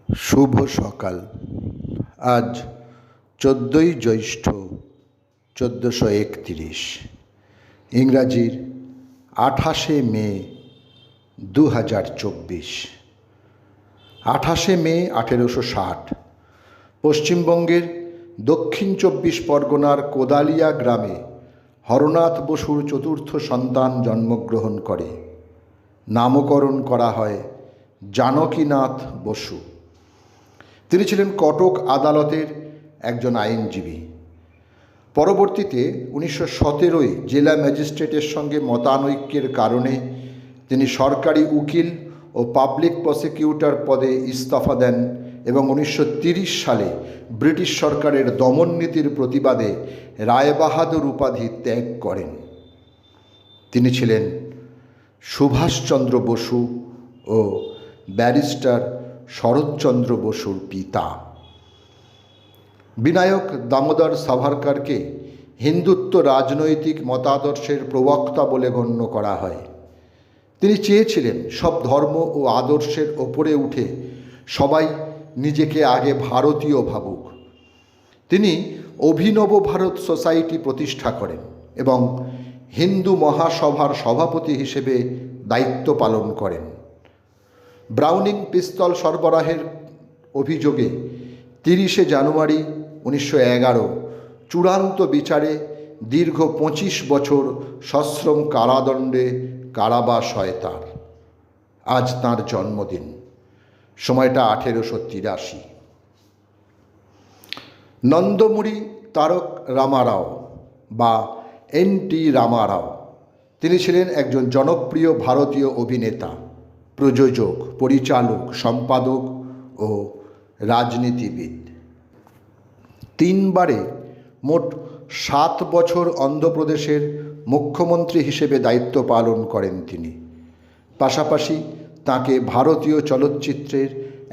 শুভ সকাল। আজ 14ই জ্যৈষ্ঠ 1431, ইংরাজির 28শে মে 2024। 28শে মে 1860 পশ্চিমবঙ্গের দক্ষিণ 24 পরগনার কোদালিয়া গ্রামে হরনাথ বসুর চতুর্থ সন্তান জন্মগ্রহণ করে। নামকরণ করা হয় জানকীনাথ বসু। তিনি ছিলেন কটক আদালতের একজন আইনজীবী। পরবর্তীতে 1917 জেলা ম্যাজিস্ট্রেটের সঙ্গে মতানৈক্যের কারণে তিনি সরকারি উকিল ও পাবলিক প্রসিকিউটর পদে ইস্তফা দেন এবং 1930 সালে ব্রিটিশ সরকারের দমননীতির প্রতিবাদে রায়বাহাদুর উপাধি ত্যাগ করেন। তিনি ছিলেন সুভাষচন্দ্র বসু ও ব্যারিস্টার শরৎচন্দ্র বসুর পিতা। বিনায়ক দামোদর সাভারকরকে হিন্দুত্ব রাজনৈতিক মতাদর্শের প্রবক্তা বলে গণ্য করা হয়। তিনি চেয়েছিলেন সব ধর্ম ও আদর্শের ওপরে উঠে সবাই নিজেকে আগে ভারতীয় ভাবুক। তিনি অভিনব ভারত সোসাইটি প্রতিষ্ঠা করেন এবং হিন্দু মহাসভার সভাপতি হিসেবে দায়িত্ব পালন করেন। ব্রাউনিং পিস্তল সরবরাহের অভিযোগে 30শে জানুয়ারি 1911 চূড়ান্ত বিচারে দীর্ঘ 25 বছর সশ্রম কারাদণ্ডে কারাবাস হয় তার। আজ তাঁর জন্মদিন, সময়টা 1883। নন্দমুরি তারক রামারাও বা NT রামারাও, তিনি ছিলেন একজন জনপ্রিয় ভারতীয় অভিনেতা, প্রযোজক, পরিচালক, সম্পাদক ও রাজনীতিবিদ। 3 বারে মোট 7 বছর অন্ধ্রপ্রদেশের মুখ্যমন্ত্রী হিসেবে দায়িত্ব পালন করেন তিনি। পাশাপাশি তাঁকে ভারতীয় চলচ্চিত্রের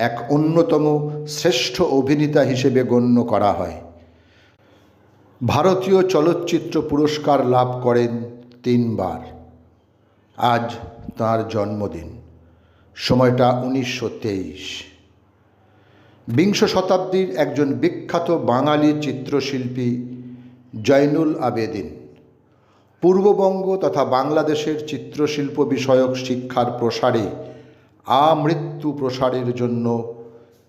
এক অন্যতম শ্রেষ্ঠ অভিনেতা হিসেবে গণ্য করা হয়। ভারতীয় চলচ্চিত্র পুরস্কার লাভ করেন 3 বার। আজ তাঁর জন্মদিন, সময়টা 1923। বিংশ শতাব্দীর একজন বিখ্যাত বাঙালি চিত্রশিল্পী জয়নুল আবেদিন পূর্ববঙ্গ তথা বাংলাদেশের চিত্রশিল্প বিষয়ক শিক্ষার প্রসারে আমৃত্যু প্রসারের জন্য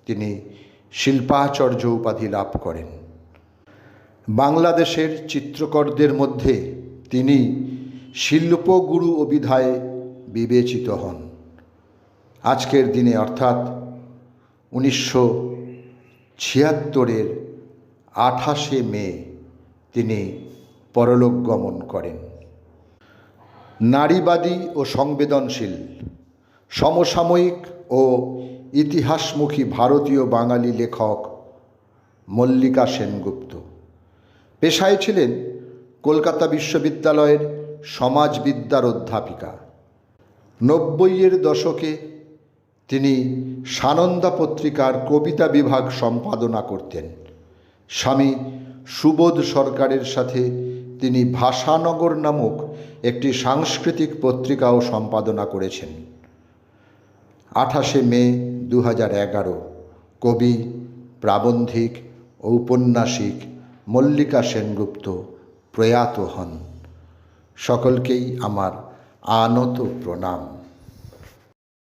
তিনি শিল্পাচার্য উপাধি লাভ করেন। বাংলাদেশের চিত্রকরদের মধ্যে তিনি শিল্পগুরু অভিধায় বিবেচিত হন। আজকের দিনে অর্থাৎ 1976 28শে মে তিনি পরলোক গমন করেন। নারীবাদী ও সংবেদনশীল, সমসাময়িক ও ইতিহাসমুখী ভারতীয় বাঙালি লেখক মল্লিকা সেনগুপ্ত। পেশায় ছিলেন কলকাতা বিশ্ববিদ্যালয়ের সমাজবিদ্যার অধ্যাপিকা। 90-এর দশকে তিনি সানন্দা পত্রিকার কবিতা বিভাগ সম্পাদনা করতেন। স্বামী সুবোধ সরকারের সাথে তিনি ভাষানগর নামক একটি সাংস্কৃতিক পত্রিকাও সম্পাদনা করেছেন। 28শে মে 2011 কবি, প্রাবন্ধিক, ঔপন্যাসিক মল্লিকা সেনগুপ্ত প্রয়াত হন। সকলকেই আমার আনত প্রণাম।